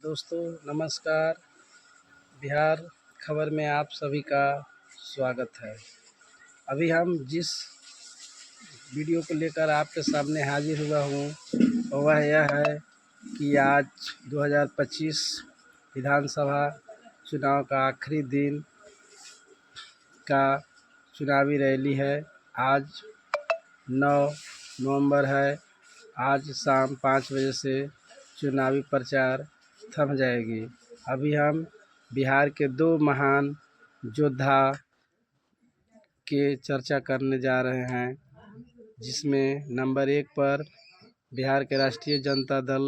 दोस्तों नमस्कार। बिहार खबर में आप सभी का स्वागत है। अभी हम जिस वीडियो को लेकर आपके सामने हाजिर हुआ हूँ वह यह है कि आज 2025 विधानसभा चुनाव का आखिरी दिन का चुनावी रैली है। आज 9 नवंबर है। आज शाम 5 बजे से चुनावी प्रचार थम जाएगी। अभी हम बिहार के दो महान योद्धा के चर्चा करने जा रहे हैं, जिसमें नंबर 1 पर बिहार के राष्ट्रीय जनता दल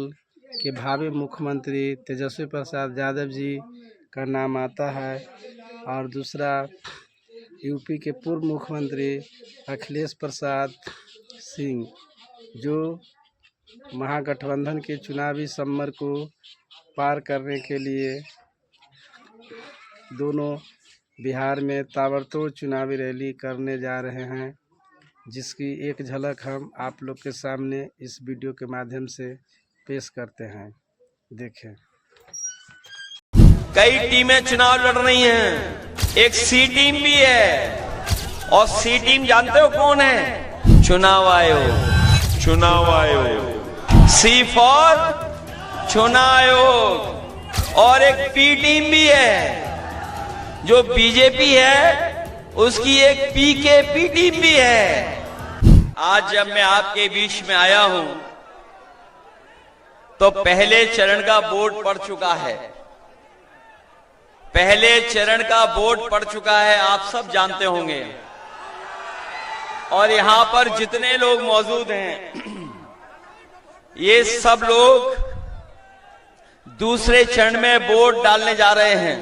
के भावी मुख्यमंत्री तेजस्वी प्रसाद यादव जी का नाम आता है और दूसरा यूपी के पूर्व मुख्यमंत्री अखिलेश प्रसाद सिंह, जो महागठबंधन के चुनावी समर को पार करने के लिए दोनों बिहार में ताबड़तोड़ चुनावी रैली करने जा रहे हैं, जिसकी एक झलक हम आप लोग के सामने इस वीडियो के माध्यम से पेश करते हैं। देखें। कई टीमें चुनाव लड़ रही हैं, एक सी टीम भी है और सी टीम जानते हो कौन है? चुनाव आयोग। चुनाव आयोग सी फॉर चुनाव आयोग। और एक पी टीम भी है, जो बीजेपी है उसकी एक पी टीम भी है। आज जब मैं आपके बीच में आया हूं तो पहले चरण का बोर्ड पड़ चुका है। पहले चरण का बोर्ड पड़ चुका है, आप सब जानते होंगे। और यहां पर जितने लोग मौजूद हैं, ये सब लोग दूसरे चरण में वोट डालने जा रहे हैं।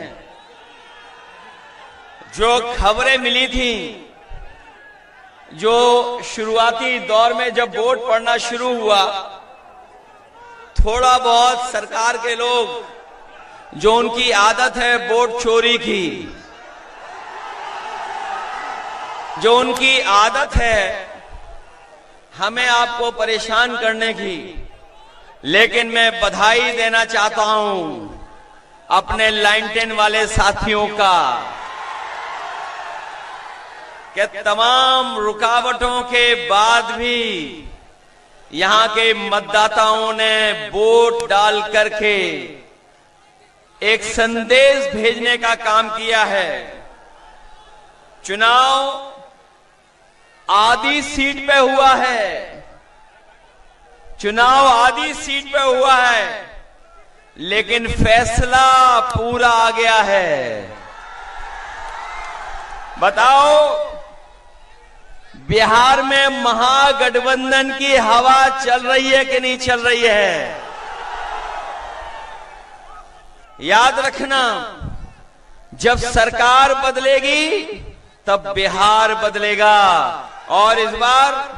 जो खबरें मिली थी, जो शुरुआती दौर में जब वोट पड़ना शुरू हुआ, थोड़ा बहुत सरकार के लोग, जो उनकी आदत है वोट चोरी की, जो उनकी आदत है हमें आपको परेशान करने की, लेकिन मैं बधाई देना चाहता हूं अपने लाइन 10 वाले साथियों का कि तमाम रुकावटों के बाद भी यहां के मतदाताओं ने वोट डाल करके एक संदेश भेजने का काम किया है। चुनाव आधी सीट पे हुआ है, चुनाव आधी सीट पे हुआ है, लेकिन फैसला पूरा आ गया है। बताओ, बिहार में महागठबंधन की हवा चल रही है कि नहीं चल रही है? याद रखना, जब सरकार बदलेगी तब बिहार बदलेगा। और इस बार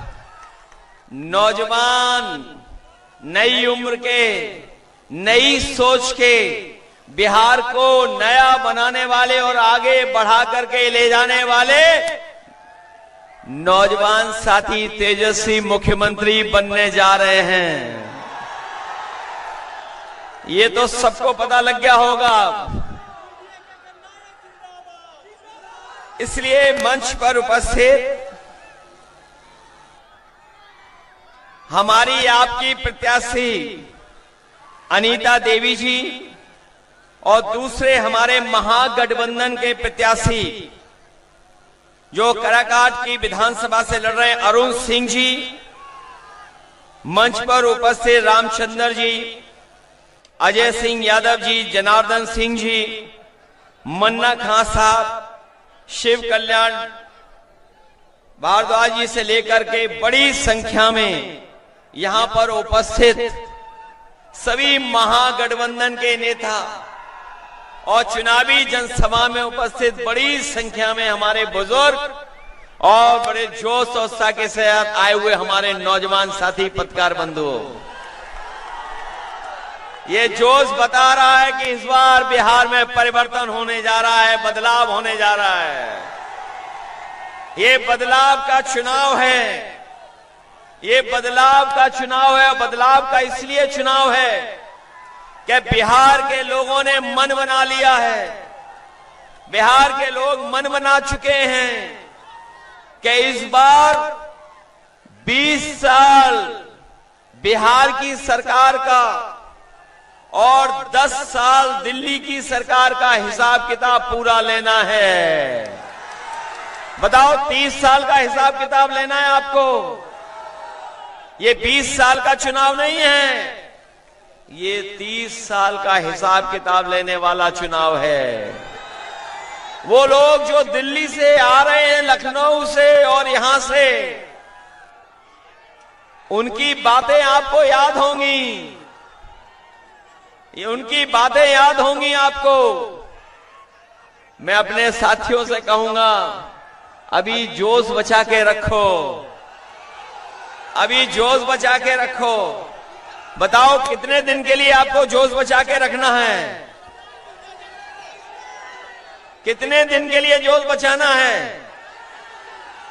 नौजवान, नई उम्र के, नई सोच के, बिहार को नया बनाने वाले और आगे बढ़ा करके ले जाने वाले नौजवान साथी तेजस्वी मुख्यमंत्री बनने जा रहे हैं। ये तो सबको पता लग गया होगा। इसलिए मंच पर उपस्थित हमारी आपकी प्रत्याशी अनीता देवी जी और दूसरे हमारे महागठबंधन के प्रत्याशी जो काराकाट की विधानसभा से लड़ रहे हैं, अरुण सिंह जी, मंच पर उपस्थित रामचंद्र जी, अजय सिंह यादव जी, जनार्दन सिंह जी, मन्ना खां साहब, शिव कल्याण भारद्वाज जी से लेकर के बड़ी संख्या में यहां पर उपस्थित सभी महागठबंधन के नेता और चुनावी जनसभा में उपस्थित बड़ी संख्या में हमारे बुजुर्ग और बड़े जोश और उत्साह के साथ आए हुए हमारे नौजवान साथी पत्रकार बंधुओं, ये जोश बता रहा है कि इस बार बिहार में परिवर्तन होने जा रहा है, बदलाव होने जा रहा है। ये बदलाव का चुनाव है, ये बदलाव का चुनाव है। बदलाव का इसलिए चुनाव है कि बिहार के लोगों ने मन बना लिया है, बिहार के लोग मन बना चुके हैं कि इस बार 20 साल बिहार की सरकार का और 10 साल दिल्ली की सरकार का हिसाब किताब पूरा लेना है। बताओ, 30 साल का हिसाब किताब लेना है आपको। ये 20 साल का चुनाव नहीं है, ये 30 साल का हिसाब किताब लेने वाला चुनाव है। वो लोग जो दिल्ली से आ रहे हैं, लखनऊ से और यहां से, उनकी बातें आपको याद होंगी, ये उनकी बातें याद होंगी आपको। मैं अपने साथियों से कहूंगा, अभी जोश बचा के रखो, अभी जोश बचा के रखो। बताओ, कितने दिन के लिए आपको जोश बचा के रखना है? कितने दिन के लिए जोश बचाना है?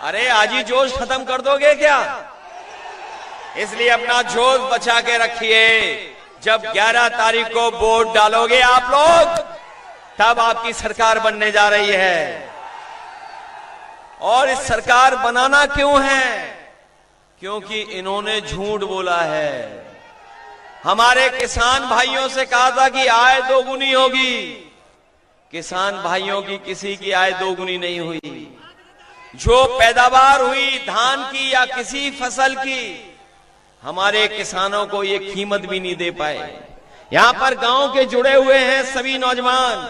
अरे आज ही जोश खत्म कर दोगे क्या? इसलिए अपना जोश बचा के रखिए। जब 11 तारीख को वोट डालोगे आप लोग, तब आपकी सरकार बनने जा रही है। और इस सरकार बनाना क्यों है? क्योंकि इन्होंने झूठ बोला है। हमारे किसान भाइयों से कहा था कि आय दोगुनी होगी। किसान भाइयों की किसी की आय दोगुनी नहीं हुई। जो पैदावार हुई धान की या किसी फसल की, हमारे किसानों को ये कीमत भी नहीं दे पाए। यहां पर गांव के जुड़े हुए हैं सभी नौजवान,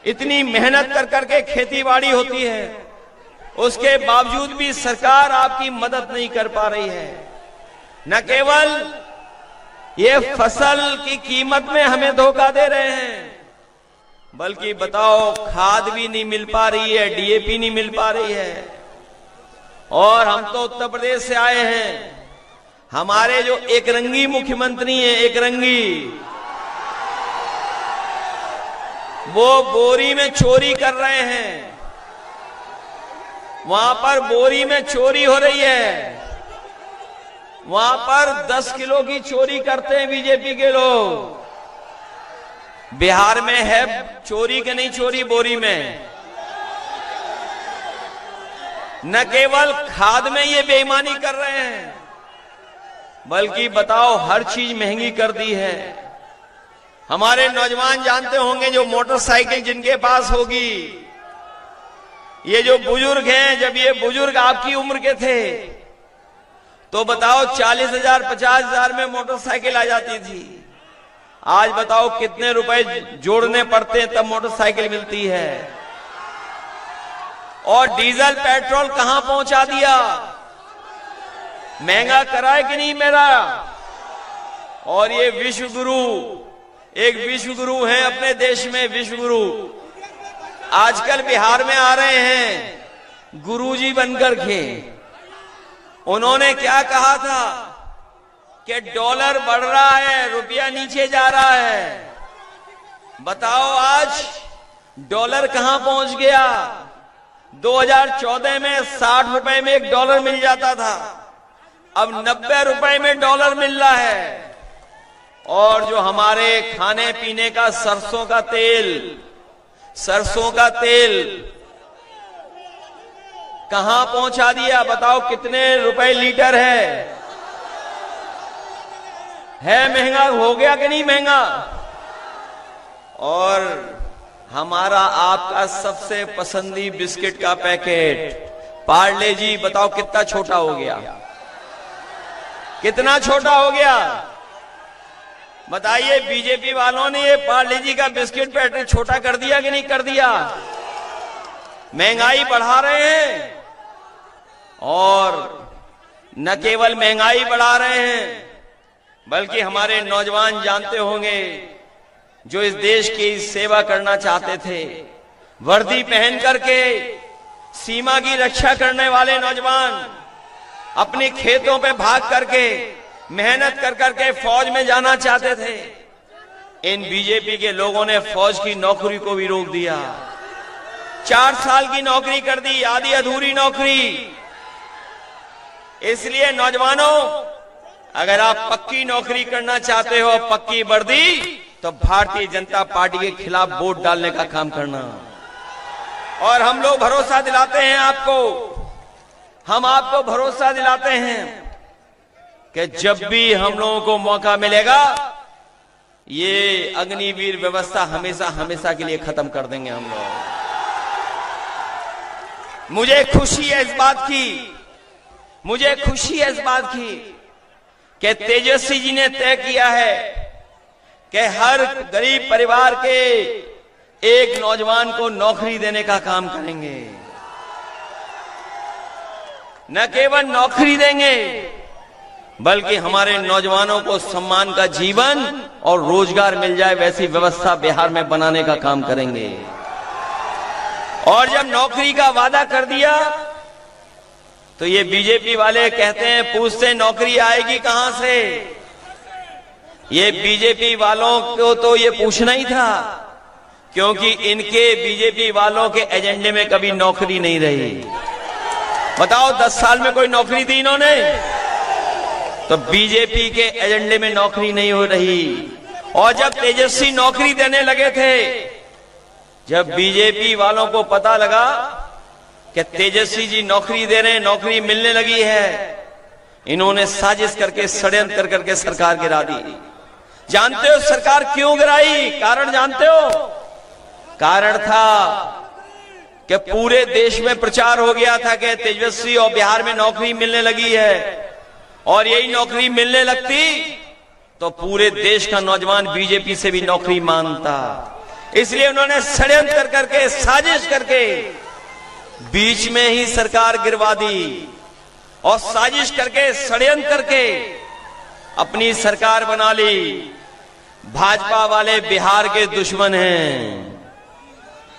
इतनी मेहनत कर करके खेती बाड़ी होती है, उसके बावजूद भी सरकार आपकी मदद नहीं कर पा रही है। न केवल ये फसल की कीमत में हमें धोखा दे रहे हैं, बल्कि बताओ खाद भी नहीं मिल पा रही है, डीएपी नहीं मिल पा रही है। और हम तो उत्तर प्रदेश से आए हैं, हमारे जो एक रंगी मुख्यमंत्री हैं, एक रंगी, वो बोरी में चोरी कर रहे हैं। वहां पर बोरी में चोरी हो रही है, वहां पर 10 किलो की चोरी करते हैं बीजेपी के लोग। बिहार में है चोरी के नहीं चोरी बोरी में। न केवल खाद में ये बेईमानी कर रहे हैं, बल्कि बताओ हर चीज महंगी कर दी है। हमारे नौजवान जानते होंगे, जो मोटरसाइकिल जिनके पास होगी, ये जो बुजुर्ग हैं, जब ये बुजुर्ग आपकी उम्र के थे तो बताओ 40,000 50,000 में मोटरसाइकिल आ जाती थी। आज बताओ कितने रुपए जोड़ने पड़ते हैं तब मोटरसाइकिल मिलती है। और डीजल पेट्रोल कहां पहुंचा दिया? महंगा करा है कि नहीं मेरा? और ये विश्व गुरु, एक विश्व गुरु हैं अपने देश में, विश्व गुरु आजकल बिहार में आ रहे हैं गुरुजी बनकर के। उन्होंने क्या कहा था कि डॉलर बढ़ रहा है, रुपया नीचे जा रहा है। बताओ आज डॉलर कहां पहुंच गया? 2014 में 60 रुपए में एक डॉलर मिल जाता था, अब 90 रुपए में डॉलर मिल रहा है। और जो हमारे खाने पीने का सरसों का तेल कहां पहुंचा दिया? बताओ कितने रुपए लीटर है महंगा हो गया कि नहीं महंगा? और हमारा आपका सबसे पसंदी बिस्किट का पैकेट पार्ले जी, बताओ कितना छोटा हो गया? कितना छोटा हो गया? बताइए, बीजेपी वालों ने ये पार्ले जी का बिस्किट पैकेट छोटा कर दिया कि नहीं कर दिया? महंगाई बढ़ा रहे हैं। और न केवल महंगाई बढ़ा रहे हैं, बल्कि हमारे नौजवान जानते होंगे, जो इस देश की सेवा करना चाहते थे, वर्दी पहन करके सीमा की रक्षा करने वाले नौजवान अपने खेतों पे भाग करके मेहनत कर करके फौज में जाना चाहते थे। इन बीजेपी के लोगों ने फौज की नौकरी को भी रोक दिया। 4 साल की नौकरी कर दी, आधी अधूरी नौकरी। इसलिए नौजवानों, अगर आप पक्की नौकरी करना चाहते हो, पक्की वर्दी, तो भारतीय जनता पार्टी के खिलाफ वोट डालने का काम करना। और हम लोग भरोसा दिलाते हैं आपको, हम आपको भरोसा दिलाते हैं कि जब भी हम लोगों को मौका मिलेगा, ये अग्निवीर व्यवस्था हमेशा हमेशा के लिए खत्म कर देंगे हम लोग। मुझे खुशी है इस बात की, मुझे खुशी है इस बात की कि तेजस्वी जी ने तय किया है कि हर गरीब परिवार के एक नौजवान को नौकरी देने का काम करेंगे। न केवल नौकरी देंगे, बल्कि हमारे नौजवानों को सम्मान का जीवन और रोजगार मिल जाए, वैसी व्यवस्था बिहार में बनाने का काम करेंगे। और जब नौकरी का वादा कर दिया तो ये बीजेपी वाले कहते हैं, पूछते हैं नौकरी आएगी कहां से। ये बीजेपी वालों को तो ये पूछना ही था, क्योंकि इनके बीजेपी वालों के एजेंडे में कभी नौकरी नहीं रही। बताओ 10 साल में कोई नौकरी दी इन्होंने? तो बीजेपी के एजेंडे में नौकरी नहीं हो रही। और जब तेजस्वी नौकरी देने लगे थे, जब बीजेपी वालों को पता लगा कि तेजस्वी जी नौकरी दे रहे हैं, नौकरी मिलने लगी है, इन्होंने साजिश करके, षड्यंत्र करके सरकार गिरा दी। जानते हो सरकार क्यों गिराई? कारण जानते हो? कारण था कि पूरे देश में प्रचार हो गया था कि तेजस्वी और बिहार में नौकरी मिलने लगी है, और यही नौकरी मिलने लगती तो पूरे देश का नौजवान बीजेपी से भी नौकरी मांगता। इसलिए उन्होंने षड्यंत्र करके, साजिश करके बीच में ही सरकार गिरवा दी, और साजिश करके, षड्यंत्र करके अपनी सरकार बना ली। भाजपा वाले बिहार के दुश्मन हैं,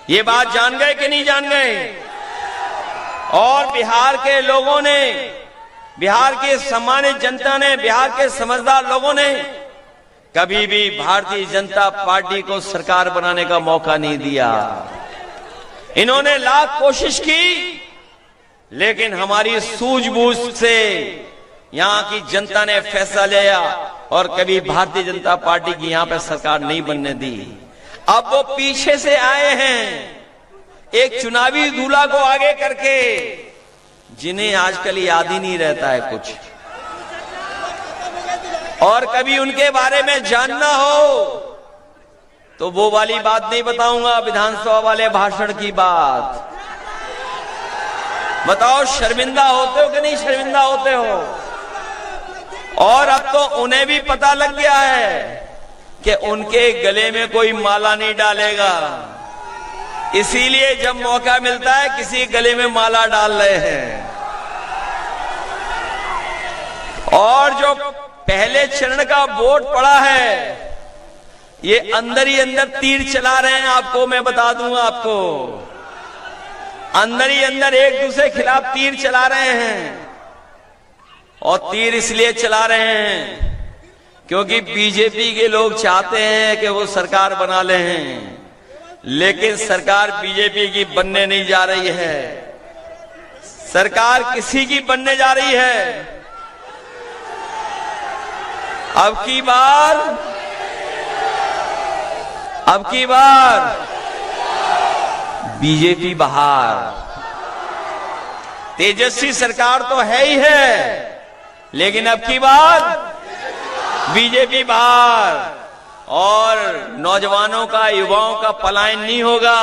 ये बात जान गए कि नहीं जान गए? और बिहार के लोगों ने, बिहार के सम्मानित जनता ने, बिहार के समझदार लोगों ने कभी भी भारतीय जनता पार्टी को सरकार बनाने का मौका नहीं दिया। इन्होंने लाख कोशिश की, लेकिन हमारी सूझबूझ से यहां की जनता ने फैसला लिया और कभी भारतीय जनता पार्टी की यहां पर सरकार नहीं बनने दी। अब वो पीछे से आए हैं, एक चुनावी दूल्हा को आगे करके, जिन्हें आजकल याद ही नहीं रहता है कुछ। और कभी उनके बारे में जानना हो तो वो वाली बात नहीं बताऊंगा, विधानसभा वाले भाषण की बात। बताओ शर्मिंदा होते हो कि नहीं शर्मिंदा होते हो? और अब तो उन्हें भी पता लग गया है कि उनके गले में कोई माला नहीं डालेगा, इसीलिए जब मौका मिलता है किसी गले में माला डाल रहे हैं। और जो पहले चरण का वोट पड़ा है, ये अंदर ही अंदर तीर चला रहे हैं। आपको मैं बता दूंगा, आपको अंदर ही अंदर एक दूसरे के खिलाफ तीर चला रहे हैं। और तीर इसलिए चला रहे हैं क्योंकि बीजेपी के लोग चाहते हैं कि वो सरकार बना ले हैं, लेकिन सरकार बीजेपी की बनने नहीं जा रही है। सरकार किसी की बनने जा रही है? अब की बार बीजेपी बाहर। तेजस्वी सरकार तो है ही है, लेकिन अब की बार बीजेपी बाहर। और नौजवानों का, युवाओं का पलायन नहीं होगा,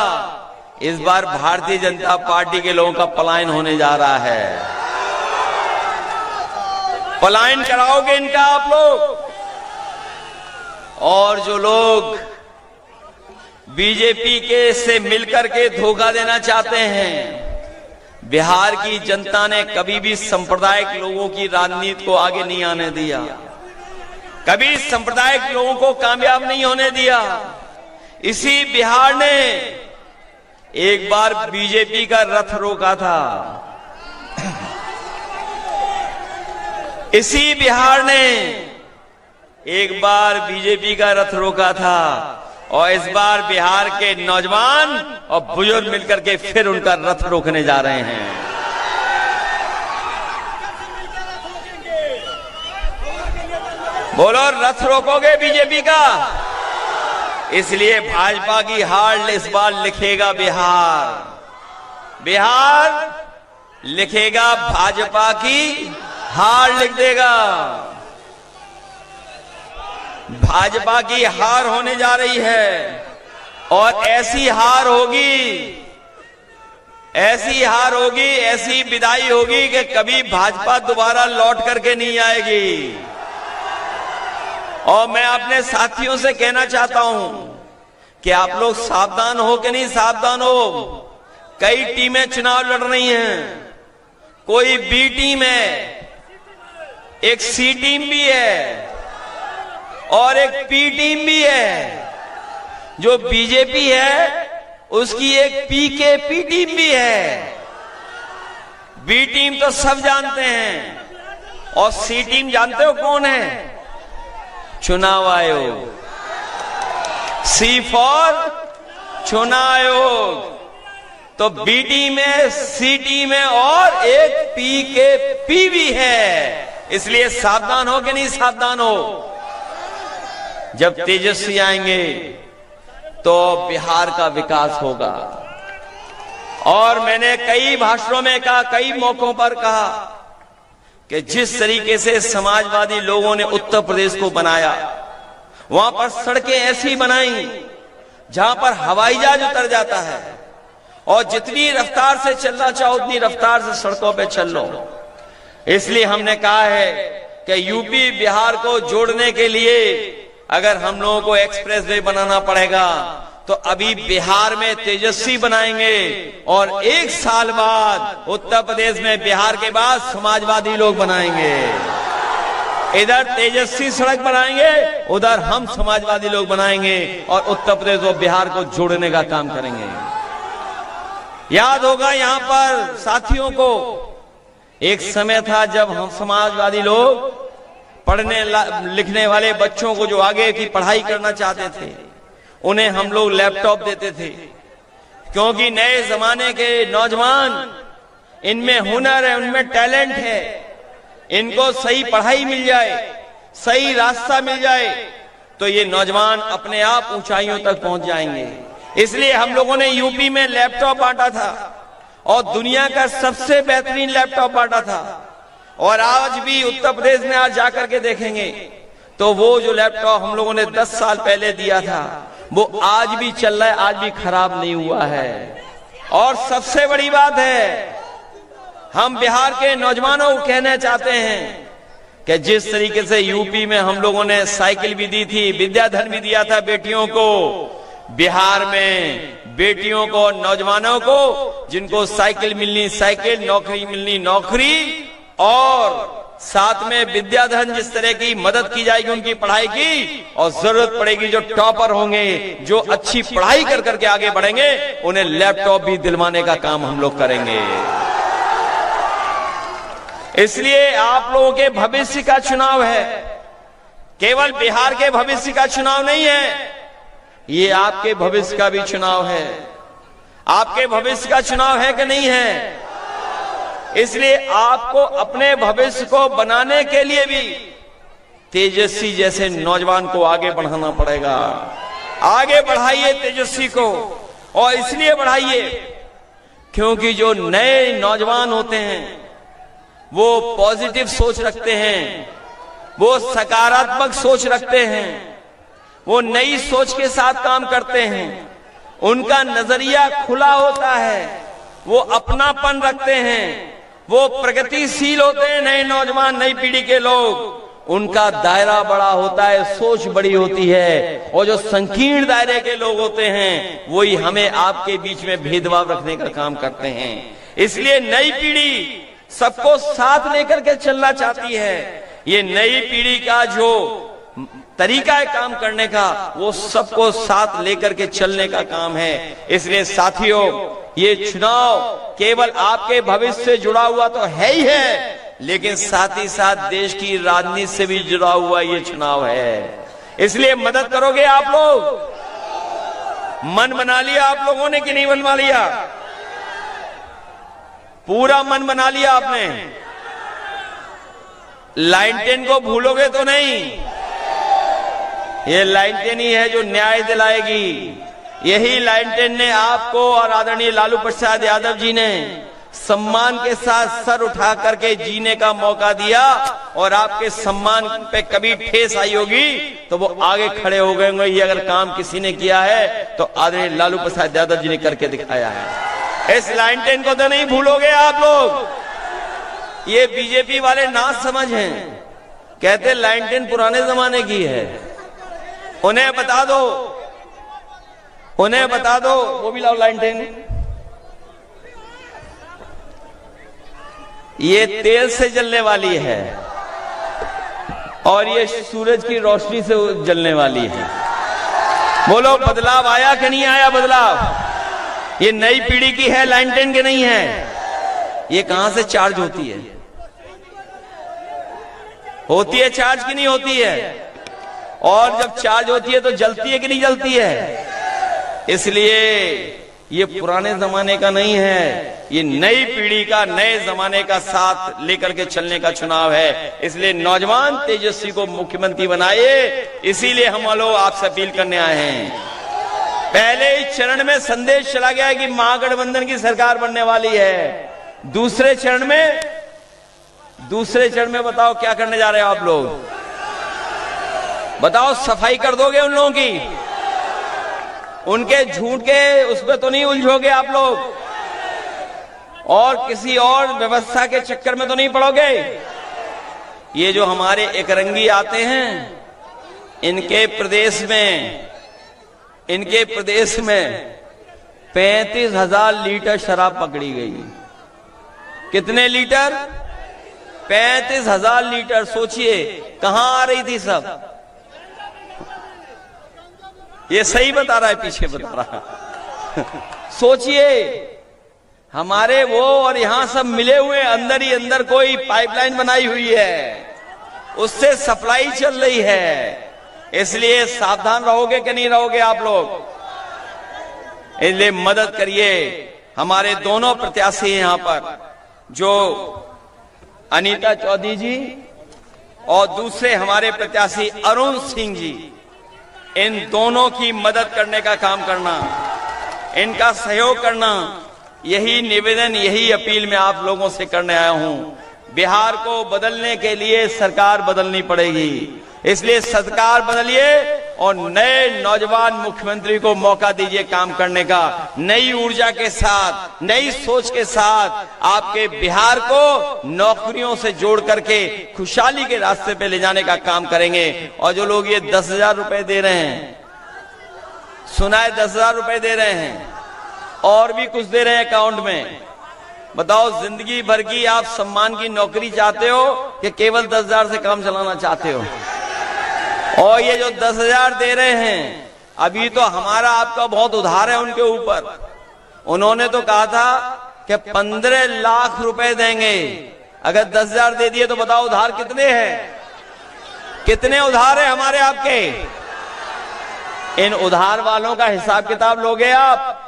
इस बार भारतीय जनता पार्टी के लोगों का पलायन होने जा रहा है। पलायन कराओगे इनका आप लोग। और जो लोग बीजेपी के से मिलकर के धोखा देना चाहते हैं, बिहार की जनता ने कभी भी सांप्रदायिक लोगों की राजनीति को आगे नहीं आने दिया, कभी सांप्रदायिक लोगों को कामयाब नहीं होने दिया। इसी बिहार ने एक बार बीजेपी का रथ रोका था, इसी बिहार ने एक बार बीजेपी का रथ रोका था। और इस बार बिहार के नौजवान और बुजुर्ग मिलकर के फिर उनका रथ रोकने जा रहे हैं। बोलो रथ रोकोगे बीजेपी का? इसलिए भाजपा की हार इस बार लिखेगा बिहार, बिहार लिखेगा भाजपा की हार लिख देगा। भाजपा की हार होने जा रही है और ऐसी हार होगी, ऐसी हार होगी, ऐसी विदाई होगी कि कभी भाजपा दोबारा लौट करके नहीं आएगी। और मैं अपने साथियों से कहना चाहता हूं कि आप लोग सावधान हो कि नहीं सावधान हो। कई टीमें चुनाव लड़ रही हैं, कोई बी टीम है, एक सी टीम भी है और एक पी टीम भी है। जो बीजेपी है उसकी एक पीकेपी टीम भी है। बी टीम तो सब जानते हैं और सी टीम जानते हो कौन है? चुनाव आयोग। सी फॉर चुनाव आयोग। तो बी टीम है, सी टीम है और एक पीकेपी भी है। इसलिए सावधान हो कि नहीं सावधान हो। जब तेजस्वी आएंगे तो बिहार का विकास होगा। और मैंने कई भाषणों में कहा, कई मौकों पर कहा कि जिस तरीके से समाजवादी लोगों ने उत्तर प्रदेश को बनाया, वहां पर सड़कें ऐसी बनाई जहां पर हवाई जहाज उतर जाता है और जितनी रफ्तार से चलना चाहो उतनी रफ्तार से सड़कों पे चल लो। इसलिए हमने कहा है कि यूपी बिहार को जोड़ने के लिए अगर हम लोगों को एक्सप्रेस वे बनाना पड़ेगा तो अभी बिहार में तेजस्वी बनाएंगे और एक साल बाद उत्तर प्रदेश में बिहार के बाद समाजवादी लोग बनाएंगे। इधर तेजस्वी सड़क बनाएंगे, उधर हम समाजवादी लोग बनाएंगे और उत्तर प्रदेश और बिहार को जोड़ने का काम करेंगे। याद होगा यहां पर साथियों को, एक समय था जब हम समाजवादी लोग पढ़ने लिखने वाले बच्चों को जो आगे की पढ़ाई करना चाहते थे उन्हें हम लोग लैपटॉप देते थे, क्योंकि नए जमाने के नौजवान, इनमें हुनर है, उनमें टैलेंट है, इनको सही पढ़ाई मिल जाए, सही रास्ता मिल जाए तो ये नौजवान अपने आप ऊंचाइयों तक पहुंच जाएंगे। इसलिए हम लोगों ने यूपी में लैपटॉप बांटा था और दुनिया का सबसे बेहतरीन लैपटॉप बांटा था। और आज भी उत्तर प्रदेश में आज जाकर के देखेंगे तो वो जो लैपटॉप हम लोगों ने 10 साल पहले दिया था वो आज भी चल रहा है, आज भी खराब नहीं हुआ है। और सबसे बड़ी बात है, हम बिहार के नौजवानों को कहना चाहते हैं कि जिस तरीके से यूपी में हम लोगों ने साइकिल भी दी थी, विद्याधन भी दिया था बेटियों को, बिहार में बेटियों को, नौजवानों को जिनको साइकिल मिलनी साइकिल, नौकरी मिलनी नौकरी और साथ में विद्याधन, जिस तरह की मदद की जाएगी उनकी पढ़ाई की, और जरूरत पड़ेगी जो टॉपर होंगे, जो अच्छी पढ़ाई कर करके आगे बढ़ेंगे, उन्हें लैपटॉप भी दिलवाने का काम हम लोग करेंगे। इसलिए आप लोगों के भविष्य का चुनाव है, केवल बिहार के भविष्य का चुनाव नहीं है, ये आपके भविष्य का भी चुनाव है। आपके भविष्य का चुनाव है कि नहीं है? इसलिए आपको अपने भविष्य को बनाने के लिए भी तेजस्वी जैसे नौजवान को आगे बढ़ाना पड़ेगा। आगे बढ़ाइए तेजस्वी को, और इसलिए बढ़ाइए क्योंकि जो नए नौजवान होते हैं वो पॉजिटिव सोच रखते हैं, वो सकारात्मक सोच रखते हैं, वो नई सोच के साथ काम करते हैं, उनका नजरिया खुला होता है, वो अपनापन रखते हैं, वो प्रगतिशील होते हैं। नए नौजवान, नई पीढ़ी के लोग, उनका दायरा बड़ा होता है, सोच बड़ी होती है। और जो संकीर्ण दायरे के लोग होते हैं वही हमें आपके बीच में भेदभाव रखने का काम करते हैं। इसलिए नई पीढ़ी सबको साथ लेकर के चलना चाहती है। ये नई पीढ़ी का जो तरीका है काम करने का, वो सबको साथ लेकर के चलने का काम है। इसलिए साथियों, ये चुनाव केवल आपके भविष्य से जुड़ा हुआ तो है ही है, लेकिन साथ ही साथ देश की राजनीति से भी जुड़ा हुआ ये चुनाव है। इसलिए मदद करोगे आप लोग? मन बना लिया आप लोगों ने कि नहीं बनवा लिया? पूरा मन बना लिया आपने? लाइन 10 को भूलोगे तो नहीं? ये लालटेन ही है जो न्याय दिलाएगी। यही लालटेन ने आपको और आदरणीय लालू प्रसाद यादव जी ने सम्मान के साथ सर उठा करके जीने का मौका दिया, और आपके सम्मान पे कभी ठेस आई होगी तो वो आगे खड़े हो गए होंगे। ये अगर काम किसी ने किया है तो आदरणीय लालू प्रसाद यादव जी ने करके दिखाया है। इस लालटेन को तो नहीं भूलोगे आप लोग। ये बीजेपी वाले ना समझ हैं, कहते लालटेन पुराने जमाने की है। उन्हें बता दो, उन्हें बता दो, वो भी लाओ लालटेन। ये तेल से जलने वाली है और ये सूरज की रोशनी से जलने वाली है। बोलो बदलाव आया कि नहीं आया बदलाव? ये नई पीढ़ी की है, लालटेन की नहीं है। ये कहां से चार्ज होती है? होती है चार्ज की नहीं होती है? और जब चार्ज होती है तो जलती है कि नहीं जलती है? इसलिए ये पुराने जमाने का नहीं है, ये नई पीढ़ी का, नए जमाने का साथ लेकर के चलने का चुनाव है। इसलिए नौजवान तेजस्वी को मुख्यमंत्री बनाइए। इसीलिए हम लोग आपसे अपील करने आए हैं। पहले इस चरण में संदेश चला गया है कि महागठबंधन की सरकार बनने वाली है। दूसरे चरण में बताओ क्या करने जा रहे हो आप लोग? बताओ, सफाई कर दोगे उन लोगों की? उनके झूठ के उस पर तो नहीं उलझोगे आप लोग? और किसी और व्यवस्था के चक्कर में तो नहीं पड़ोगे? ये जो हमारे एकरंगी आते हैं, इनके प्रदेश में 35,000 लीटर शराब पकड़ी गई। कितने लीटर? 35,000 लीटर। सोचिए कहां आ रही थी सब? ये सही बता रहा है, पीछे बता रहा। सोचिए, हमारे वो और यहां सब मिले हुए, अंदर ही अंदर कोई पाइपलाइन बनाई हुई है, उससे सप्लाई चल रही है। इसलिए सावधान रहोगे कि नहीं रहोगे आप लोग? इसलिए मदद करिए। हमारे दोनों प्रत्याशी यहां पर, जो अनीता चौधरी जी और दूसरे हमारे प्रत्याशी अरुण सिंह जी, इन दोनों की मदद करने का काम करना, इनका सहयोग करना, यही निवेदन, यही अपील मैं आप लोगों से करने आया हूं। बिहार को बदलने के लिए सरकार बदलनी पड़ेगी। इसलिए सरकार बदलिए और नए नौजवान मुख्यमंत्री को मौका दीजिए काम करने का। नई ऊर्जा के साथ, नई सोच के साथ आपके बिहार को नौकरियों से जोड़ करके खुशहाली के रास्ते पे ले जाने का काम करेंगे। और जो लोग ये 10,000 रुपए दे रहे हैं, सुना है 10,000 रुपए दे रहे हैं, और भी कुछ दे रहे हैं अकाउंट में। बताओ, जिंदगी भर की आप सम्मान की नौकरी चाहते हो कि केवल 10,000 से काम चलाना चाहते हो? और ये जो 10,000 दे रहे हैं, अभी तो हमारा आपका बहुत उधार है उनके ऊपर। उन्होंने तो कहा था कि 15 लाख रुपए देंगे। अगर 10,000 दे दिए तो बताओ उधार कितने हैं? कितने उधार है हमारे आपके? इन उधार वालों का हिसाब किताब लोगे आप?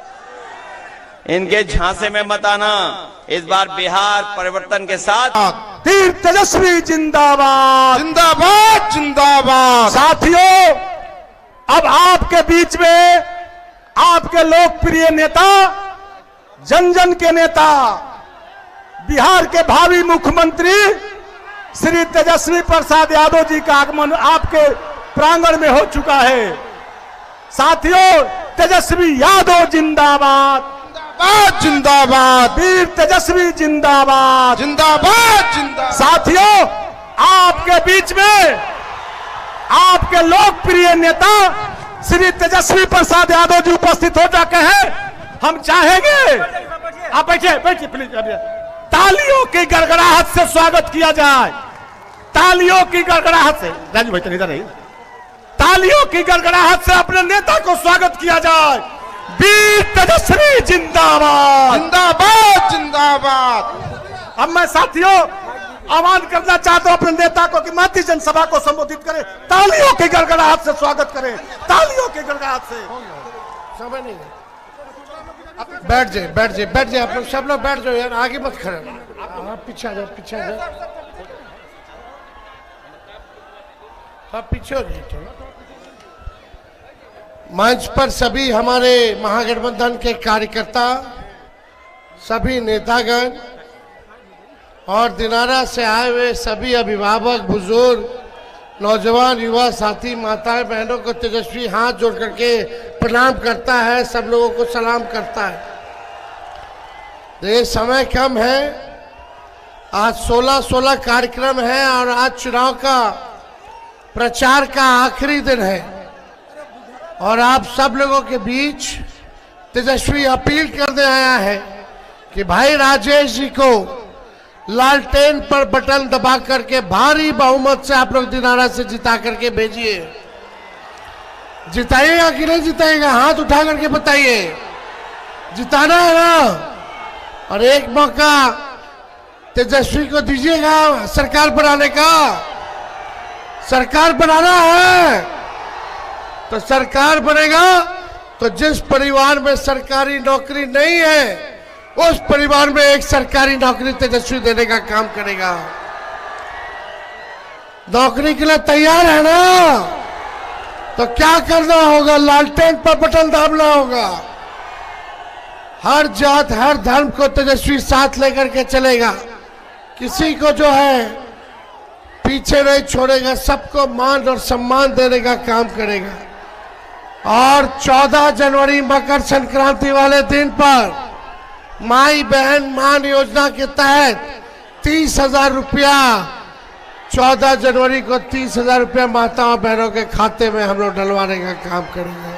इनके झांसे में मत आना। इस बार बिहार परिवर्तन के साथ तीर तेजस्वी जिंदाबाद, जिंदाबाद, जिंदाबाद। साथियों, अब आपके बीच में आपके लोकप्रिय नेता, जन जन के नेता, बिहार के भावी मुख्यमंत्री श्री तेजस्वी प्रसाद यादव जी का आगमन आपके प्रांगण में हो चुका है। साथियों, तेजस्वी यादव जिंदाबाद, जिंदाबाद। वीर तेजस्वी जिंदाबाद, जिंदाबाद, जिंदाबाद। साथियों, आपके बीच में आपके लोकप्रिय नेता श्री तेजस्वी प्रसाद यादव जी उपस्थित हो चुके हैं। हम चाहेंगे, आप बैठिए, बैठिए प्लीज, तालियों की गड़गड़ाहट से स्वागत किया जाए। तालियों की गड़गड़ाहट से, राजू भाई इधर रहिए, तालियों की गड़गड़ाहट से अपने नेता को स्वागत किया जाए। वीर तेजस्वी जिंदाबाद, जिंदाबाद, जिंदाबाद। अब मैं साथियों आह्वान करना चाहता हूं अपने नेता को कि महती जनसभा को संबोधित करें। तालियों की गड़गड़ाहट से स्वागत करें, तालियों की गड़गड़ाहट से। समय नहीं है, बैठ जाए, बैठ जाए, बैठ जाए। आप लोग सब लोग बैठ जाओ यार, आगे मत खड़े, आप पीछे आ जाओ, पीछे आ जाओ, सब पीछे हो जाइए। मंच पर सभी हमारे महागठबंधन के कार्यकर्ता, सभी नेतागण और दिनारा से आए हुए सभी अभिभावक, बुजुर्ग, नौजवान, युवा साथी, माताएं, बहनों को तेजस्वी हाथ जोड़ करके प्रणाम करता है, सब लोगों को सलाम करता है। ये समय कम है, आज 16 कार्यक्रम है और आज चुनाव का प्रचार का आखिरी दिन है और आप सब लोगों के बीच तेजस्वी अपील करने आया है कि भाई राजेश जी को लालटेन पर बटन दबा करके भारी बहुमत से आप लोग दिनारा से जिता करके भेजिए। जिताइएगा कि नहीं जिताइएगा? हाथ उठा करके बताइए। जिताना है ना? और एक मौका तेजस्वी को दीजिएगा सरकार बनाने का। सरकार बनाना है तो सरकार बनेगा तो जिस परिवार में सरकारी नौकरी नहीं है उस परिवार में एक सरकारी नौकरी तेजस्वी देने का काम करेगा। नौकरी के लिए तैयार है ना? तो क्या करना होगा? लालटेन पर बटन दाबना होगा। हर जात, हर धर्म को तेजस्वी साथ लेकर के चलेगा, किसी को जो है पीछे नहीं छोड़ेगा, सबको मान और सम्मान देने का काम करेगा। और 14 जनवरी मकर संक्रांति वाले दिन पर माई बहन मान योजना के तहत 30,000 रुपया 14 जनवरी को 30,000 रुपया माताओं बहनों के खाते में हम लोग डलवाने का काम करेंगे।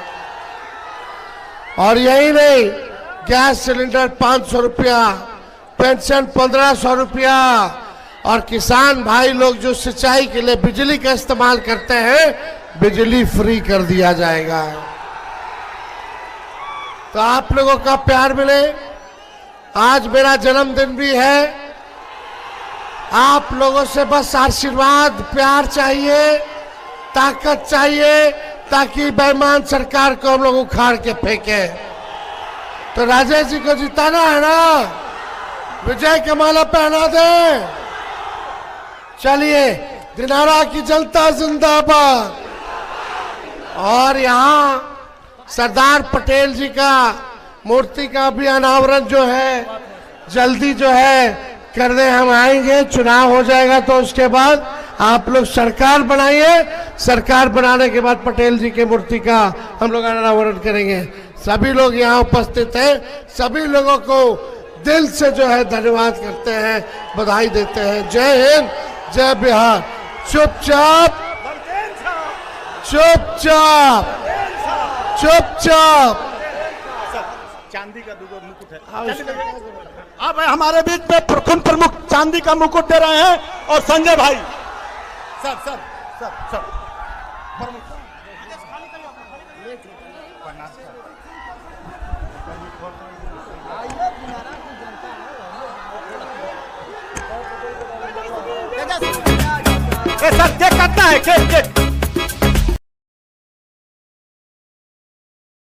और यही नहीं, गैस सिलेंडर 500 रुपया, पेंशन 1500 रुपया और किसान भाई लोग जो सिंचाई के लिए बिजली का इस्तेमाल करते हैं, बिजली फ्री कर दिया जाएगा। तो आप लोगों का प्यार मिले। आज मेरा जन्मदिन भी है, आप लोगों से बस आशीर्वाद, प्यार चाहिए, ताकत चाहिए, ताकि बेईमान सरकार को हम लोग उखाड़ के फेंके। तो राजेश जी को जिताना है ना? विजय की माला पहना दे। चलिए, दिनारा की जनता जिंदाबाद। और यहाँ सरदार पटेल जी का मूर्ति का भी अनावरण जो है जल्दी जो है करने हम आएंगे। चुनाव हो जाएगा तो उसके बाद आप लोग सरकार बनाइए। सरकार बनाने के बाद पटेल जी के मूर्ति का हम लोग अनावरण करेंगे। सभी लोग यहाँ उपस्थित हैं, सभी लोगों को दिल से जो है धन्यवाद करते हैं, बधाई देते हैं। जय हिंद, जय बिहार। चुपचाप चुपचाप चुपचाप। चांदी का मुकुट है। अब हमारे बीच में प्रखंड प्रमुख चांदी का मुकुट दे रहे हैं और संजय भाई सब सर क्या करता है?